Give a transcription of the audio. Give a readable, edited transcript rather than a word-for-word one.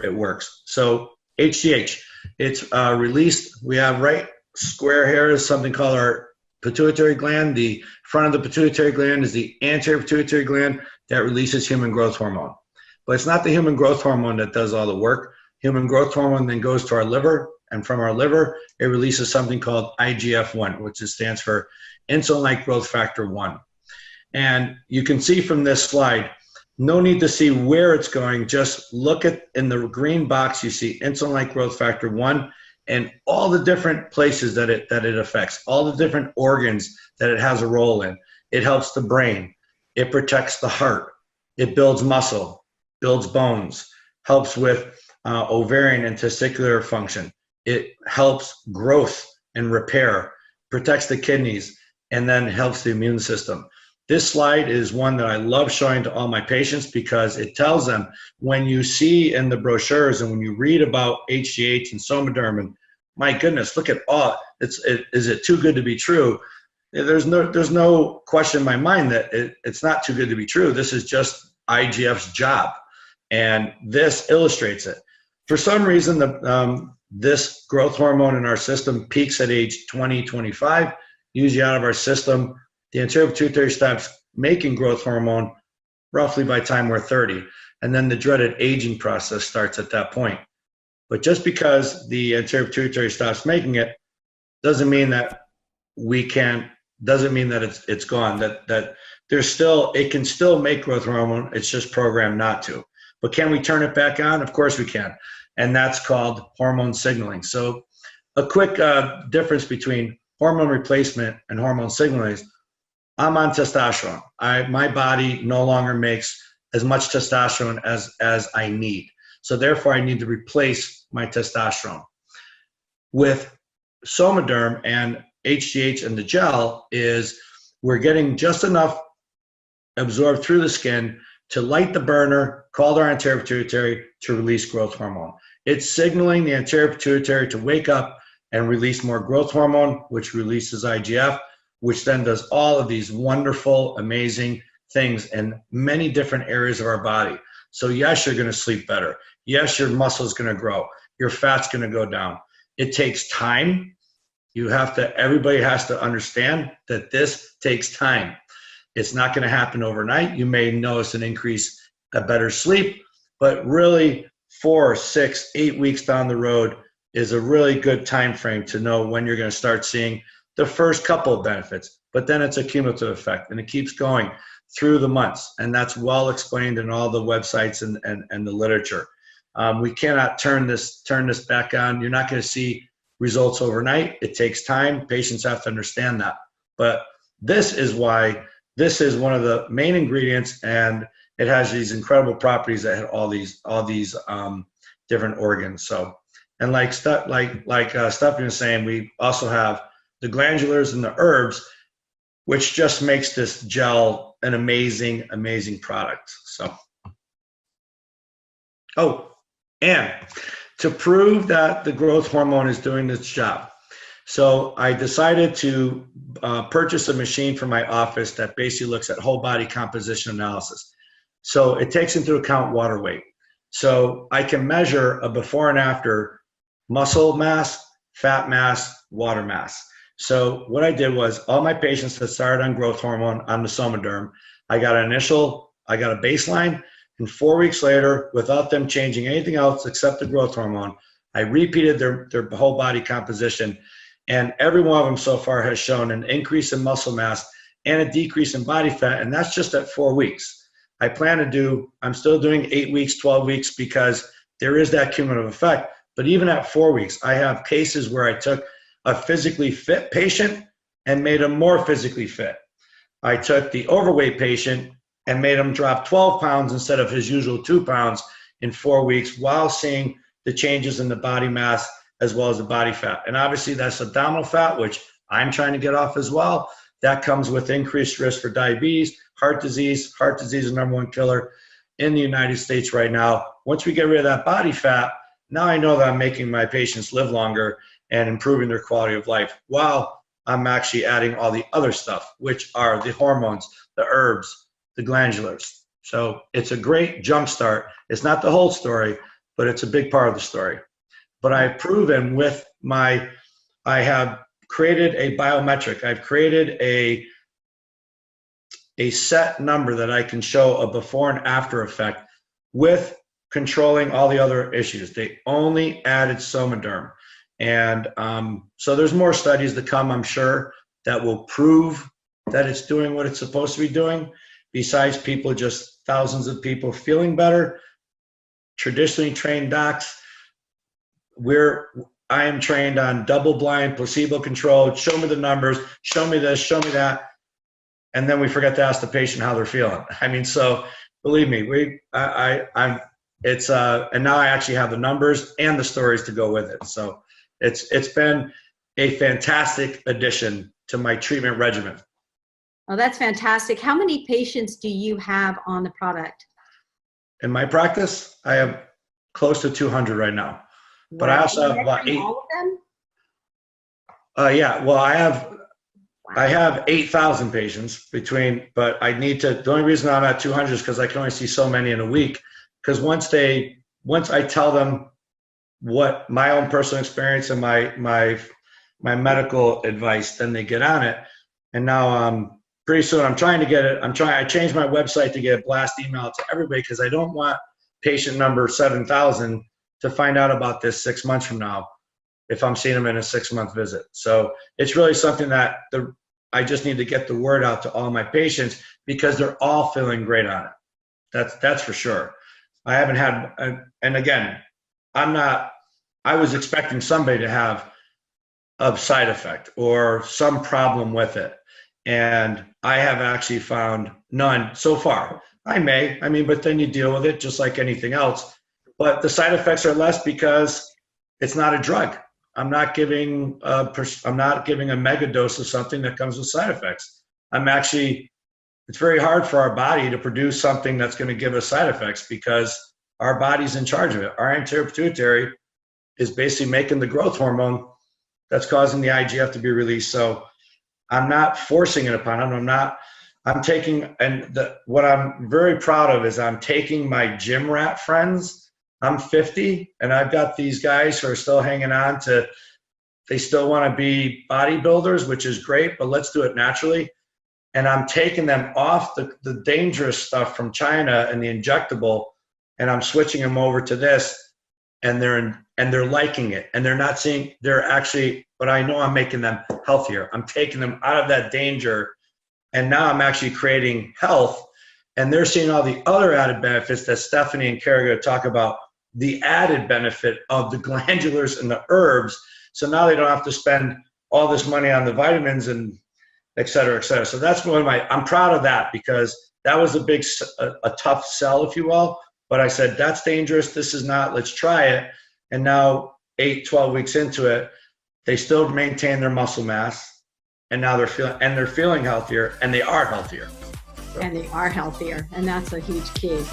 it works. So HGH, it's released. We have right square here is something called our pituitary gland. The front of the pituitary gland is the anterior pituitary gland that releases human growth hormone. But it's not the human growth hormone that does all the work. Human growth hormone then goes to our liver, and from our liver, it releases something called IGF-1, which stands for insulin-like growth factor 1. And you can see from this slide, no need to see where it's going. Just look at in the green box, you see insulin-like growth factor 1 and all the different places that it affects, all the different organs that it has a role in. It helps the brain. It protects the heart. It builds muscle, builds bones, helps with ovarian and testicular function. It helps growth and repair, protects the kidneys, and then helps the immune system. This slide is one that I love showing to all my patients because it tells them when you see in the brochures and when you read about HGH and Somaderm, and my goodness, look at all, is it too good to be true? There's no question in my mind that it's not too good to be true. This is just IGF's job, and this illustrates it. For some reason, this growth hormone in our system peaks at age 20, 25, usually out of our system. The anterior pituitary stops making growth hormone roughly by time we're 30, and then the dreaded aging process starts at that point. But just because the anterior pituitary stops making it doesn't mean that it's gone. That there's still, it can still make growth hormone. It's just programmed not to. But can we turn it back on? Of course we can, and that's called hormone signaling. So a quick difference between hormone replacement and hormone signaling is I'm on testosterone. My body no longer makes as much testosterone as I need. So therefore, I need to replace my testosterone. With Somaderm and HGH and the gel is we're getting just enough absorbed through the skin to light the burner called our anterior pituitary to release growth hormone. It's signaling the anterior pituitary to wake up and release more growth hormone, which releases IGF, which then does all of these wonderful, amazing things in many different areas of our body. So yes, you're gonna sleep better. Yes, your muscle's gonna grow. Your fat's gonna go down. It takes time. Everybody has to understand that this takes time. It's not gonna happen overnight. You may notice an increase, a better sleep, but really 4, 6, 8 weeks down the road is a really good time frame to know when you're gonna start seeing the first couple of benefits, but then it's a cumulative effect and it keeps going through the months, and that's well explained in all the websites and the literature. We cannot turn this back on. You're not going to see results overnight. It takes time. Patients have to understand that. But this is why this is one of the main ingredients, and it has these incredible properties that have all these different organs. So, and like Stephanie was saying, we also have the glandulars and the herbs, which just makes this gel an amazing, amazing product. So, and to prove that the growth hormone is doing its job, so I decided to purchase a machine for my office that basically looks at whole body composition analysis. So it takes into account water weight. So I can measure a before and after muscle mass, fat mass, water mass. So what I did was all my patients that started on growth hormone on the Somaderm, I got a baseline, and 4 weeks later, without them changing anything else except the growth hormone, I repeated their whole body composition, and every one of them so far has shown an increase in muscle mass and a decrease in body fat, and that's just at 4 weeks. I'm still doing 8 weeks, 12 weeks, because there is that cumulative effect, but even at 4 weeks, I have cases where I took a physically fit patient and made them more physically fit. I took the overweight patient and made him drop 12 pounds instead of his usual 2 pounds in 4 weeks while seeing the changes in the body mass as well as the body fat. And obviously that's abdominal fat, which I'm trying to get off as well. That comes with increased risk for diabetes, heart disease. Heart disease is the #1 killer in the United States right now. Once we get rid of that body fat, now I know that I'm making my patients live longer and improving their quality of life while I'm actually adding all the other stuff, which are the hormones, the herbs, the glandulars. So it's a great jump start. It's not the whole story, but it's a big part of the story. But I've proven with I have created a biometric. I've created a set number that I can show a before and after effect with controlling all the other issues. They only added Somaderm. And so there's more studies to come, I'm sure, that will prove that it's doing what it's supposed to be doing, besides people, just thousands of people feeling better. Traditionally trained docs, I am trained on double-blind, placebo-controlled, show me the numbers, show me this, show me that, and then we forget to ask the patient how they're feeling. I mean, so believe me, and now I actually have the numbers and the stories to go with it. So it's been a fantastic addition to my treatment regimen. Oh, that's fantastic. How many patients do you have on the product? In my practice, I have close to 200 right now. But Wow. I also have about 8. All of them? Yeah, well, I have 8,000 patients between, but I need to, the only reason I'm at 200 is because I can only see so many in a week. Because once I tell them what my own personal experience and my medical advice, then they get on it. And now pretty soon I changed my website to get a blast email to everybody, because I don't want patient number 7,000 to find out about this 6 months from now if I'm seeing them in a 6-month visit. So it's really something that I just need to get the word out to all my patients, because they're all feeling great on it. That's for sure. I haven't had, and again, I was expecting somebody to have a side effect or some problem with it. And I have actually found none so far. But then you deal with it just like anything else. But the side effects are less because it's not a drug. I'm not giving a mega dose of something that comes with side effects. It's very hard for our body to produce something that's going to give us side effects, because our body's in charge of it. Our anterior pituitary is basically making the growth hormone that's causing the IGF to be released. So I'm not forcing it upon them. What I'm very proud of is I'm taking my gym rat friends. I'm 50, and I've got these guys who are still hanging on they still want to be bodybuilders, which is great, but let's do it naturally. And I'm taking them off the dangerous stuff from China and the injectable, and I'm switching them over to this, and they're liking it, and but I know I'm making them healthier. I'm taking them out of that danger, and now I'm actually creating health, and they're seeing all the other added benefits that Stephanie and Carrie are going to talk about, the added benefit of the glandulars and the herbs. So now they don't have to spend all this money on the vitamins and et cetera, et cetera. So that's I'm proud of that, because that was a tough sell, if you will. But I said, that's dangerous. This is not, let's try it. And now 12 weeks into it, they still maintain their muscle mass, and now they're feeling healthier, and they are healthier. And they are healthier, and that's a huge key.